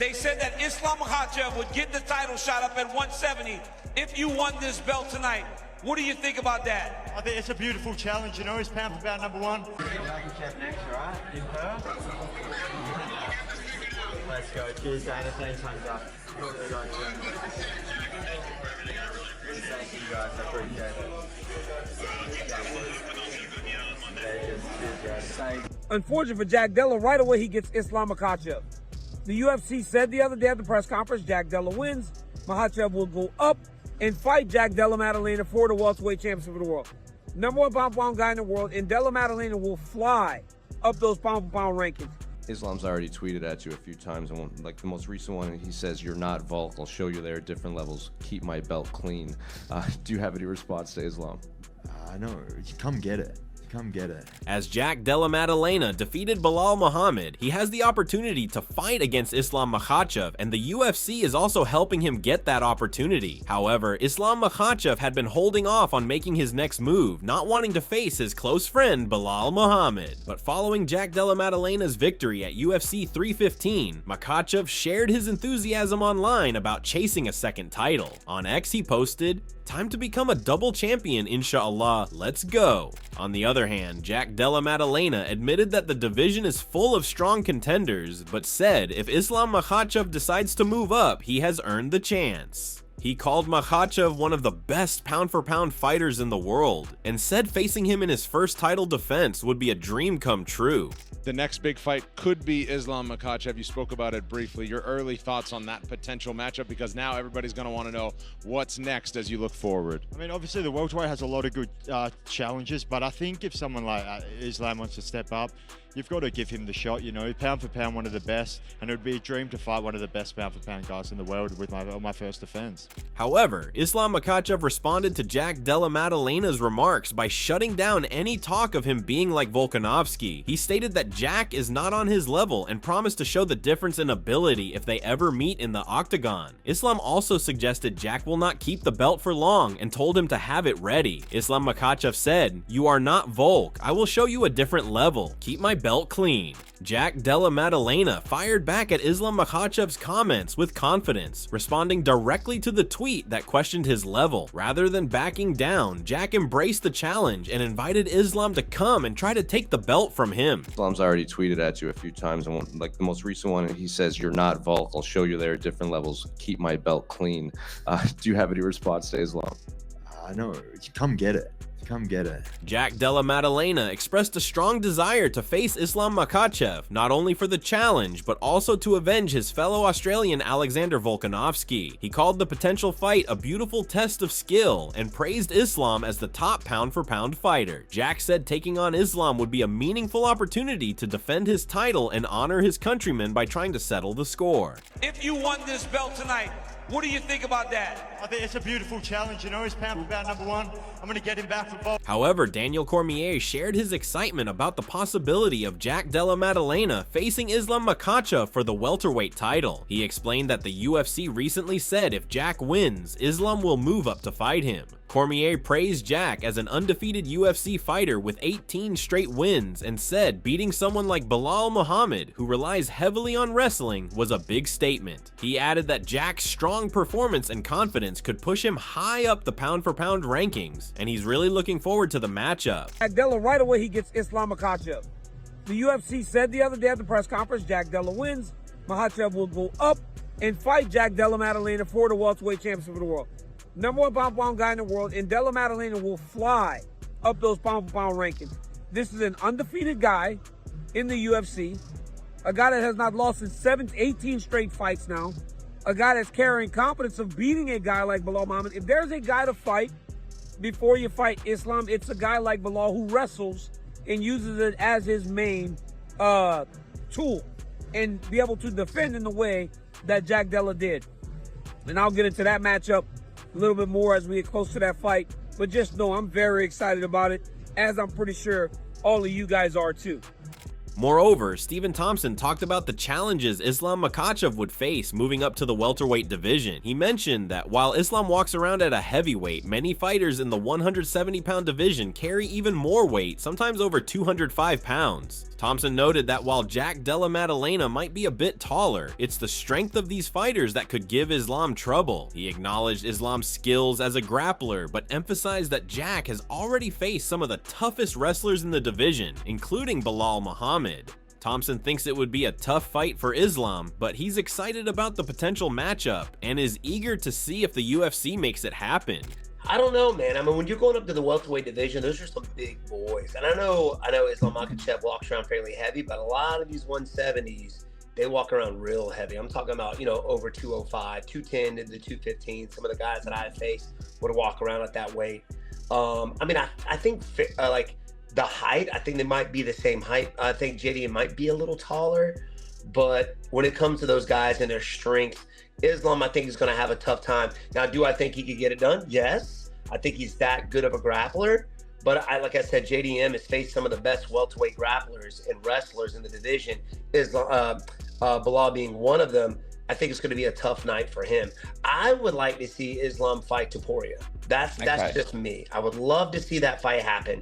They said that Islam Makhachev would get the title shot up at 170 if you won this belt tonight. What do you think about that? I think it's a beautiful challenge, you know, he's pound for pound #1. Makhachev next, alright? In Perth. Let's go. Cheers, Dana. Thanks, Hunter. Thank you guys, I appreciate it. Unfortunate for Jack Della, right away he gets Islam Makhachev. The UFC said the other day at the press conference, Jack Della wins. Makhachev will go up and fight Jack Della Maddalena for the welterweight championship of the world. #1 pound-for-pound guy in the world, and Della Maddalena will fly up those pound-for-pound rankings. Islam's already tweeted at you a few times, and like the most recent one, he says, "You're not Volk. I'll show you there at different levels. Keep my belt clean." Do you have any response to Islam? No, come get it. Come get it. As Jack Della Maddalena defeated Belal Muhammad, he has the opportunity to fight against Islam Makhachev, and the UFC is also helping him get that opportunity. However, Islam Makhachev had been holding off on making his next move, not wanting to face his close friend Belal Muhammad. But following Jack Della Maddalena's victory at UFC 315, Makhachev shared his enthusiasm online about chasing a second title. On X, he posted, "Time to become a double champion, inshallah, let's go." On the other hand, Jack Della Maddalena admitted that the division is full of strong contenders, but said if Islam Makhachev decides to move up, he has earned the chance. He called Makhachev one of the best pound-for-pound fighters in the world, and said facing him in his first title defense would be a dream come true. The next big fight could be Islam Makhachev. You spoke about it briefly. Your early thoughts on that potential matchup, because now everybody's going to want to know what's next as you look forward. I mean, obviously the welterweight has a lot of good challenges, but I think if someone like Islam wants to step up, you've got to give him the shot. You know, pound for pound, one of the best, and it would be a dream to fight one of the best pound for pound guys in the world with my first defense. However, Islam Makhachev responded to Jack Della Maddalena's remarks by shutting down any talk of him being like Volkanovski. He stated that Jack is not on his level and promised to show the difference in ability if they ever meet in the octagon. Islam also suggested Jack will not keep the belt for long and told him to have it ready. Islam Makhachev said, "You are not Volk. I will show you a different level. Keep my belt clean." Jack Della Maddalena fired back at Islam Makhachev's comments with confidence, responding directly to the tweet that questioned his level. Rather than backing down, Jack embraced the challenge and invited Islam to come and try to take the belt from him. Islam's already tweeted at you a few times, and like the most recent one, he says, "You're not Volk. I'll show you there at different levels. Keep my belt clean." Do you have any response to Islam? No, come get it. Come get it. Jack Della Maddalena expressed a strong desire to face Islam Makhachev, not only for the challenge, but also to avenge his fellow Australian Alexander Volkanovski. He called the potential fight a beautiful test of skill and praised Islam as the top pound-for-pound fighter. Jack said taking on Islam would be a meaningful opportunity to defend his title and honor his countrymen by trying to settle the score. If you won this belt tonight, what do you think about that? I think it's a beautiful challenge, you know, he's pound for pound #1. I'm going to get him back for both. However, Daniel Cormier shared his excitement about the possibility of Jack Della Maddalena facing Islam Makhachev for the welterweight title. He explained that the UFC recently said if Jack wins, Islam will move up to fight him. Cormier praised Jack as an undefeated UFC fighter with 18 straight wins and said beating someone like Belal Muhammad, who relies heavily on wrestling, was a big statement. He added that Jack's strong performance and confidence could push him high up the pound-for-pound rankings, and he's really looking forward to the matchup. Jack Della, right away he gets Islam Makhachev. The UFC said the other day at the press conference, Jack Della wins. Makhachev will go up and fight Jack Della Maddalena for the welterweight championship of the world. #1 pound-for-pound guy in the world, and Della Maddalena will fly up those pound-for-pound rankings. This is an undefeated guy in the UFC, a guy that has not lost in 18 straight fights now, a guy that's carrying confidence of beating a guy like Belal Muhammad. If there's a guy to fight before you fight Islam, it's a guy like Belal who wrestles and uses it as his main tool and be able to defend in the way that Jack Della did. And I'll get into that matchup a little bit more as we get close to that fight, but just know I'm very excited about it, as I'm pretty sure all of you guys are too. Moreover, Stephen Thompson talked about the challenges Islam Makhachev would face moving up to the welterweight division. He mentioned that while Islam walks around at a heavyweight, many fighters in the 170-pound division carry even more weight, sometimes over 205 pounds. Thompson noted that while Jack Della Maddalena might be a bit taller, it's the strength of these fighters that could give Islam trouble. He acknowledged Islam's skills as a grappler, but emphasized that Jack has already faced some of the toughest wrestlers in the division, including Belal Muhammad. Thompson thinks it would be a tough fight for Islam, but he's excited about the potential matchup and is eager to see if the UFC makes it happen. I don't know, man. I mean, when you're going up to the welterweight division, those are some big boys. And I know Islam Makhachev walks around fairly heavy, but a lot of these 170s, they walk around real heavy. I'm talking about, over 205, 210 to the 215. Some of the guys that I faced would walk around at that weight. I think like the height, I think they might be the same height. I think JDM might be a little taller, but when it comes to those guys and their strength, Islam, I think, is going to have a tough time. Now, do I think he could get it done? Yes. I think he's that good of a grappler. But like I said, JDM has faced some of the best welterweight grapplers and wrestlers in the division. Belal being one of them. I think it's going to be a tough night for him. I would like to see Islam fight Topuria. That's just me. I would love to see that fight happen.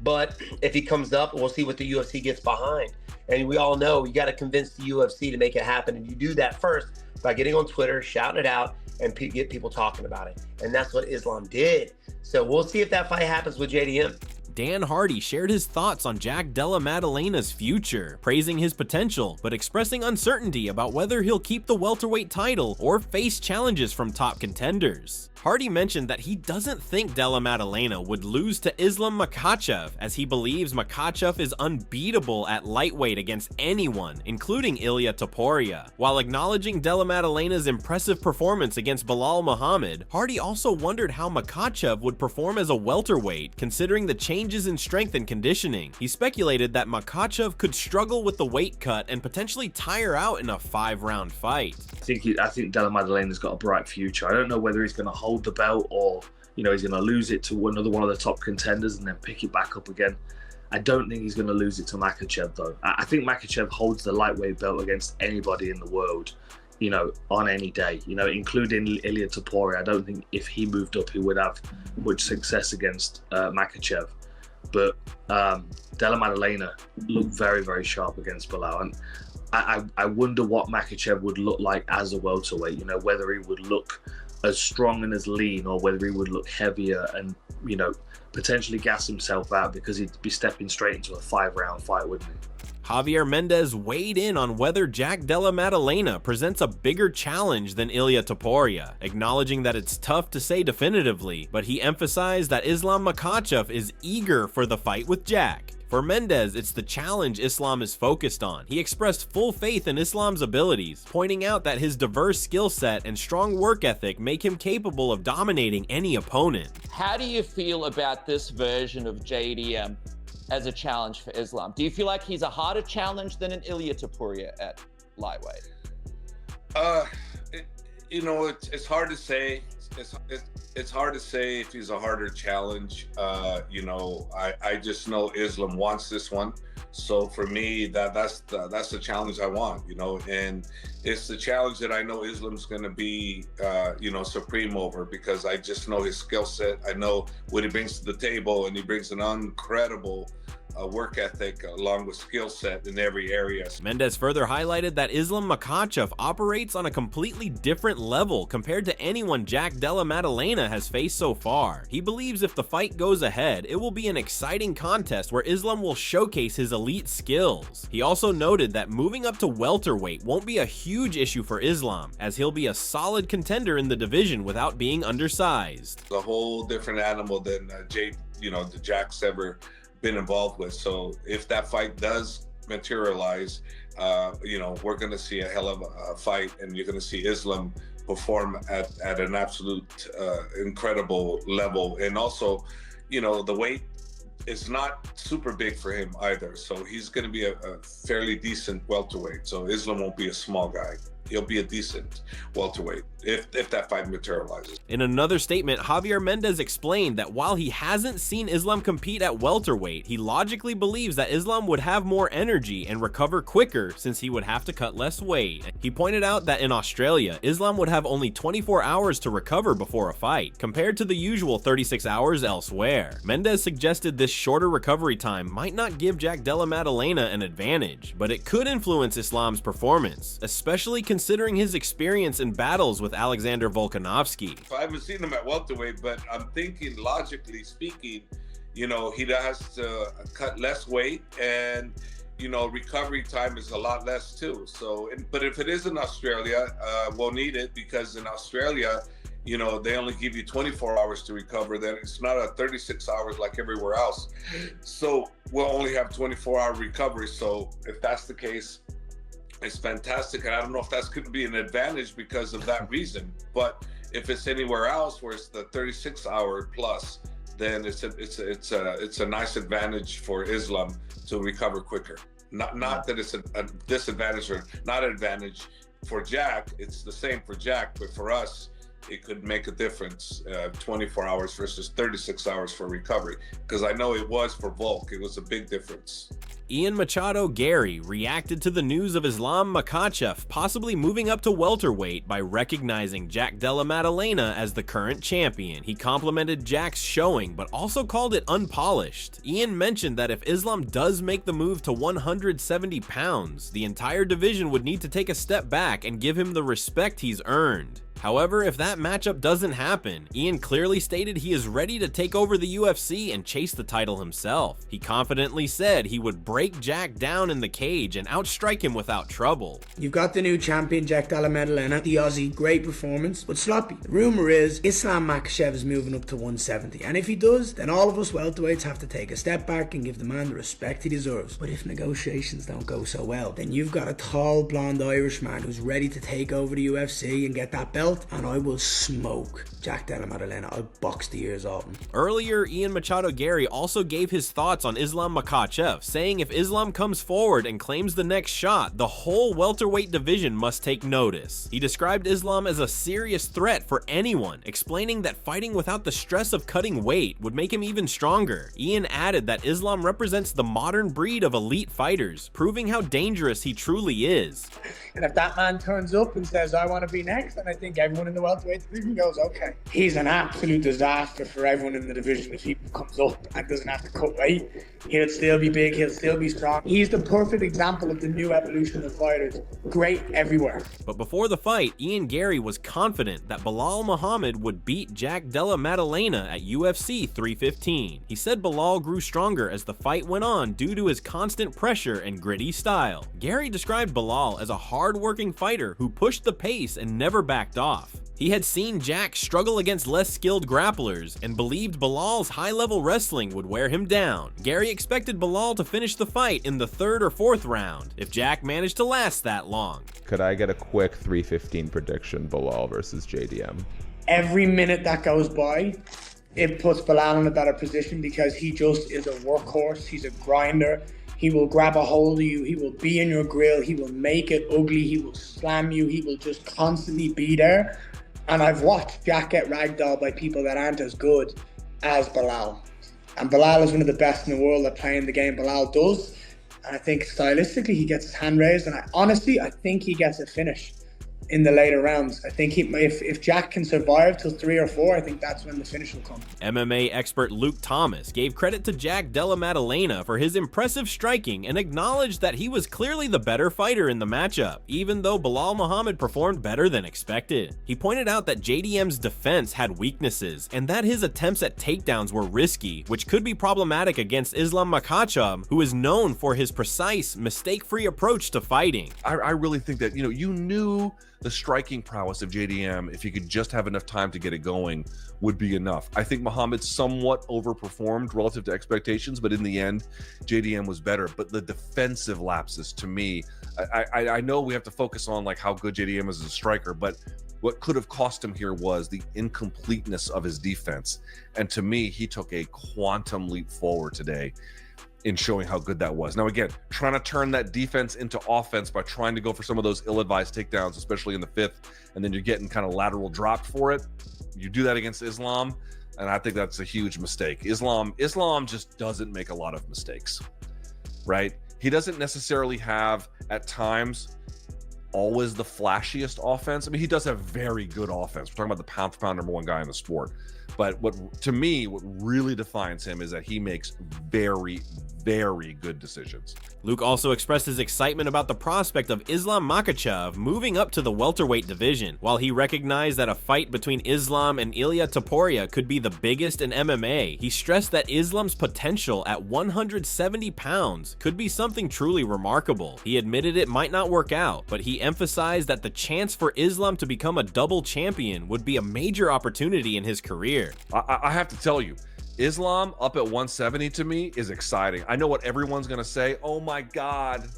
But if he comes up, we'll see what the UFC gets behind. And we all know you got to convince the UFC to make it happen. And you do that first by getting on Twitter, shouting it out, and get people talking about it. And that's what Islam did. So we'll see if that fight happens with JDM. Dan Hardy shared his thoughts on Jack Della Maddalena's future, praising his potential, but expressing uncertainty about whether he'll keep the welterweight title or face challenges from top contenders. Hardy mentioned that he doesn't think Della Maddalena would lose to Islam Makhachev, as he believes Makhachev is unbeatable at lightweight against anyone, including Ilia Topuria. While acknowledging Della Maddalena's impressive performance against Belal Muhammad, Hardy also wondered how Makhachev would perform as a welterweight, considering the changes in strength and conditioning. He speculated that Makhachev could struggle with the weight cut and potentially tire out in a 5-round fight. I think Della Maddalena's got a bright future. I don't know whether he's going to hold the belt or he's going to lose it to another one of the top contenders and then pick it back up again. I don't think he's going to lose it to Makhachev though. I think Makhachev holds the lightweight belt against anybody in the world, on any day, including Ilia Topuria. I don't think if he moved up he would have much success against Makhachev. But Della Maddalena looked very, very sharp against Belal, and I wonder what Makhachev would look like as a welterweight, whether he would look as strong and as lean, or whether he would look heavier and, potentially gas himself out, because he'd be stepping straight into a 5-round fight, wouldn't he? Javier Mendez weighed in on whether Jack Della Maddalena presents a bigger challenge than Ilia Topuria, acknowledging that it's tough to say definitively, but he emphasized that Islam Makhachev is eager for the fight with Jack. For Mendez, it's the challenge Islam is focused on. He expressed full faith in Islam's abilities, pointing out that his diverse skill set and strong work ethic make him capable of dominating any opponent. How do you feel about this version of JDM as a challenge for Islam? Do you feel like he's a harder challenge than an Ilia Topuria at lightweight? It's hard to say. It's hard to say if he's a harder challenge. I just know Islam wants this one. So for me, that's the challenge I want, and it's the challenge that I know Islam's going to be, supreme over, because I just know his skill set. I know what he brings to the table, and he brings an incredible work ethic along with skill set in every area. Mendez further highlighted that Islam Makhachev operates on a completely different level compared to anyone Jack Della Maddalena has faced so far. He believes if the fight goes ahead, it will be an exciting contest where Islam will showcase his elite skills. He also noted that moving up to welterweight won't be a huge issue for Islam, as he'll be a solid contender in the division without being undersized. A whole different animal than the Jack's ever been involved with. So if that fight does materialize, we're going to see a hell of a fight, and you're going to see Islam perform at an absolute incredible level. And also, the weight is not super big for him either. So he's going to be a fairly decent welterweight. So Islam won't be a small guy. he'll be a decent welterweight if that fight materializes. In another statement, Javier Mendez explained that while he hasn't seen Islam compete at welterweight, he logically believes that Islam would have more energy and recover quicker since he would have to cut less weight. He pointed out that in Australia, Islam would have only 24 hours to recover before a fight, compared to the usual 36 hours elsewhere. Mendez suggested this shorter recovery time might not give Jack Della Maddalena an advantage, but it could influence Islam's performance, especially considering his experience in battles with Alexander Volkanovski. I haven't seen him at welterweight, but I'm thinking, logically speaking, you know, he has to cut less weight, and you know, recovery time is a lot less too. So, but if it is in Australia, we'll need it, because in Australia, you know, they only give you 24 hours to recover. Then it's not a 36 hours like everywhere else. So we'll only have 24-hour recovery. So if that's the case, it's fantastic. And I don't know if that's going to be an advantage because of that reason. But if it's anywhere else where it's the 36-hour plus, then it's a nice advantage for Islam to recover quicker. Not that it's a disadvantage or not an advantage for Jack. It's the same for Jack, but for us, it could make a difference, 24 hours versus 36 hours for recovery. Because I know it was for Volk, it was a big difference. Ian Machado Gary reacted to the news of Islam Makhachev possibly moving up to welterweight by recognizing Jack Della Maddalena as the current champion. He complimented Jack's showing, but also called it unpolished. Ian mentioned that if Islam does make the move to 170 pounds, the entire division would need to take a step back and give him the respect he's earned. However, if that matchup doesn't happen, Ian clearly stated he is ready to take over the UFC and chase the title himself. He confidently said he would break Jack down in the cage and outstrike him without trouble. You've got the new champion, Jack Della Maddalena, the Aussie, great performance, but sloppy. The rumour is Islam Makhachev is moving up to 170, and if he does, then all of us welterweights have to take a step back and give the man the respect he deserves. But if negotiations don't go so well, then you've got a tall, blonde Irishman who's ready to take over the UFC and get that belt, and I will smoke Jack Della Maddalena. I'll box the ears off him. Earlier, Ian Machado Gary also gave his thoughts on Islam Makhachev, saying if Islam comes forward and claims the next shot, the whole welterweight division must take notice. He described Islam as a serious threat for anyone, explaining that fighting without the stress of cutting weight would make him even stronger. Ian added that Islam represents the modern breed of elite fighters, proving how dangerous he truly is. And if that man turns up and says, I want to be next, then I think everyone in the welterweight division goes, okay. He's an absolute disaster for everyone in the division if he comes up and doesn't have to cut weight. He'll still be big, he'll still be strong. He's the perfect example of the new evolution of fighters. Great everywhere. But before the fight, Ian Gary was confident that Belal Muhammad would beat Jack Della Maddalena at UFC 315. He said Belal grew stronger as the fight went on due to his constant pressure and gritty style. Gary described Belal as a hard-working fighter who pushed the pace and never backed off. He had seen Jack struggle against less skilled grapplers and believed Belal's high-level wrestling would wear him down. Gary expected Belal to finish the fight in the 3rd or 4th round, if Jack managed to last that long. Could I get a quick 315 prediction, Belal versus JDM? Every minute that goes by, it puts Belal in a better position because he just is a workhorse. He's a grinder. He will grab a hold of you. He will be in your grill. He will make it ugly. He will slam you. He will just constantly be there. And I've watched Jack get ragdolled by people that aren't as good as Belal. And Belal is one of the best in the world at playing the game Belal does. And I think stylistically he gets his hand raised. And I think he gets a finish in the later rounds. I think if Jack can survive till 3 or 4, I think that's when the finish will come. MMA expert Luke Thomas gave credit to Jack Della Maddalena for his impressive striking and acknowledged that he was clearly the better fighter in the matchup, even though Belal Muhammad performed better than expected. He pointed out that JDM's defense had weaknesses and that his attempts at takedowns were risky, which could be problematic against Islam Makhachev, who is known for his precise, mistake-free approach to fighting. I really think that, you knew the striking prowess of JDM, if he could just have enough time to get it going, would be enough. I think Muhammad somewhat overperformed relative to expectations, but in the end, JDM was better. But the defensive lapses, to me, I know we have to focus on like how good JDM is as a striker, but what could have cost him here was the incompleteness of his defense. And to me, he took a quantum leap forward today. in showing how good that was. Now, again, trying to turn that defense into offense by trying to go for some of those ill-advised takedowns, especially in the 5th, and then you're getting kind of lateral dropped for it. You do that against Islam, and I think that's a huge mistake. Islam just doesn't make a lot of mistakes, right? He doesn't necessarily have, at times, always the flashiest offense. I mean, he does have very good offense. We're talking about the pound-for-pound #1 guy in the sport. But what really defines him is that he makes very, very good decisions. Luke also expressed his excitement about the prospect of Islam Makhachev moving up to the welterweight division. While he recognized that a fight between Islam and Ilia Topuria could be the biggest in MMA, he stressed that Islam's potential at 170 pounds could be something truly remarkable. He admitted it might not work out, but he emphasized that the chance for Islam to become a double champion would be a major opportunity in his career. I have to tell you, Islam up at 170 to me is exciting. I know what everyone's going to say. Oh my God,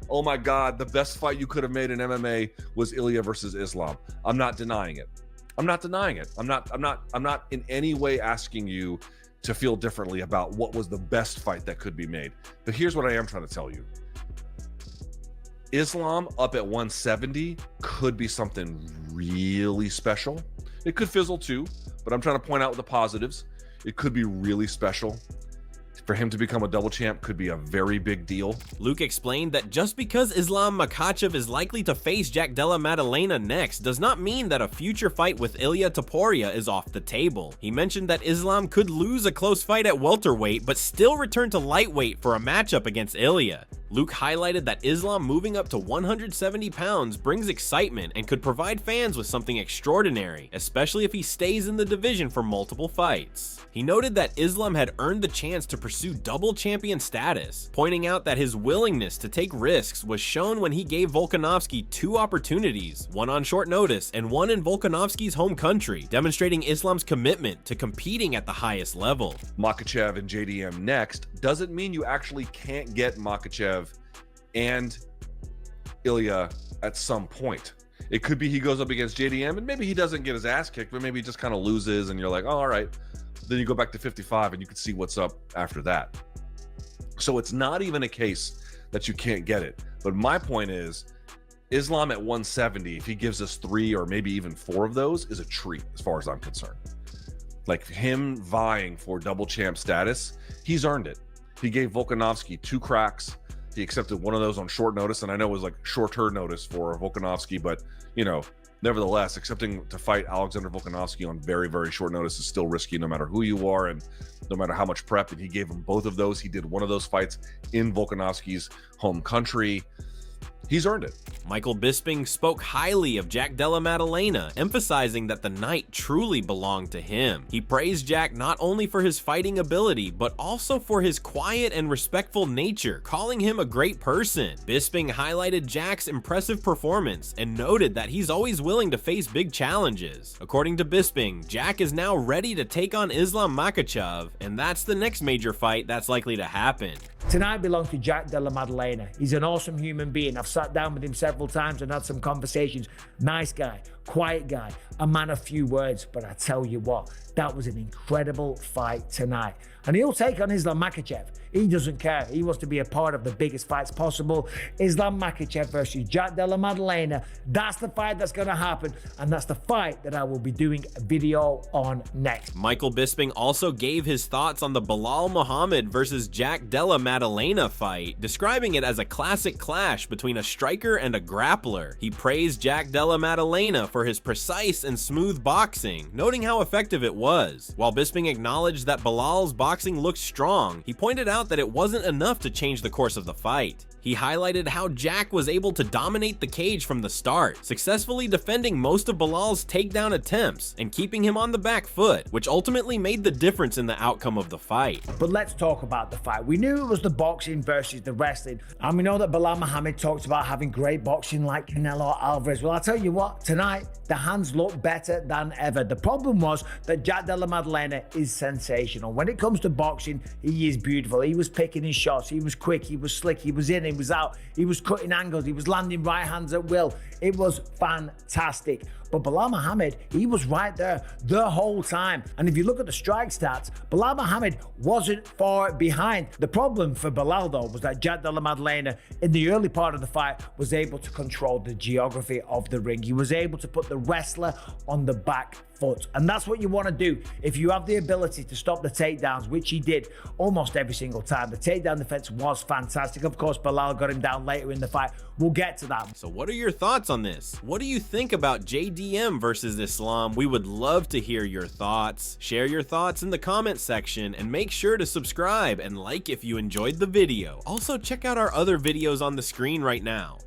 the best fight you could have made in MMA was Ilia versus Islam. I'm not denying it. I'm not in any way asking you to feel differently about what was the best fight that could be made. But here's what I am trying to tell you. Islam up at 170 could be something really special. It could fizzle too, but I'm trying to point out the positives. It could be really special. For him to become a double champ could be a very big deal. Luke explained that just because Islam Makhachev is likely to face Jack Della Maddalena next does not mean that a future fight with Ilia Topuria is off the table. He mentioned that Islam could lose a close fight at welterweight but still return to lightweight for a matchup against Ilia. Luke highlighted that Islam moving up to 170 pounds brings excitement and could provide fans with something extraordinary, especially if he stays in the division for multiple fights. He noted that Islam had earned the chance to pursue double champion status, pointing out that his willingness to take risks was shown when he gave Volkanovski 2 opportunities, one on short notice and one in Volkanovski's home country, demonstrating Islam's commitment to competing at the highest level. Makhachev and JDM next doesn't mean you actually can't get Makhachev and Ilia at some point. It could be he goes up against JDM and maybe he doesn't get his ass kicked, but maybe he just kind of loses and you're like, oh, all right. Then you go back to 55 and you can see what's up after that. So it's not even a case that you can't get it. But my point is, Islam at 170, if he gives us 3 or maybe even 4 of those, is a treat as far as I'm concerned. Like him vying for double champ status, he's earned it. He gave Volkanovski 2 cracks. He accepted one of those on short notice, and I know it was like shorter notice for Volkanovski, but you know, nevertheless, accepting to fight Alexander Volkanovski on very, very short notice is still risky no matter who you are and no matter how much prep. And he gave him both of those. He did one of those fights in Volkanovski's home country. He's earned it. Michael Bisping spoke highly of Jack Della Maddalena, emphasizing that the night truly belonged to him. He praised Jack not only for his fighting ability, but also for his quiet and respectful nature, calling him a great person. Bisping highlighted Jack's impressive performance and noted that he's always willing to face big challenges. According to Bisping, Jack is now ready to take on Islam Makhachev, and that's the next major fight that's likely to happen. Tonight belongs to Jack Della Maddalena. He's an awesome human being. I've sat down with him several times and had some conversations. Nice guy, quiet guy, a man of few words. But I tell you what, that was an incredible fight tonight. And he'll take on Islam Makhachev. He doesn't care. He wants to be a part of the biggest fights possible. Islam Makhachev versus Jack Della Maddalena. That's the fight that's going to happen. And that's the fight that I will be doing a video on next. Michael Bisping also gave his thoughts on the Belal Muhammad versus Jack Della Maddalena fight, describing it as a classic clash between a striker and a grappler. He praised Jack Della Maddalena for his precise and smooth boxing, noting how effective it was. While Bisping acknowledged that Belal's boxing looked strong, he pointed out that it wasn't enough to change the course of the fight. He highlighted how Jack was able to dominate the cage from the start, successfully defending most of Belal's takedown attempts and keeping him on the back foot, which ultimately made the difference in the outcome of the fight. But let's talk about the fight. We knew it was the boxing versus the wrestling, and we know that Belal Muhammad talks about having great boxing like Canelo Alvarez. Well, I'll tell you what, tonight the hands look better than ever. The problem was that Jack Della Maddalena is sensational. When it comes to boxing, he is beautiful. He was picking his shots, he was quick, he was slick, he was in, he was out, he was cutting angles, he was landing right hands at will. It was fantastic. But Belal Muhammad, he was right there the whole time. And if you look at the strike stats, Belal Muhammad wasn't far behind. The problem for Belal, though, was that Jack Della Maddalena, in the early part of the fight, was able to control the geography of the ring. He was able to put the wrestler on the back foot. And that's what you want to do if you have the ability to stop the takedowns, which he did almost every single time. The takedown defense was fantastic. Of course, Belal got him down later in the fight. We'll get to that. So what are your thoughts on this? What do you think about JDM versus Islam? We would love to hear your thoughts. Share your thoughts in the comment section and make sure to subscribe and like if you enjoyed the video. Also, check out our other videos on the screen right now.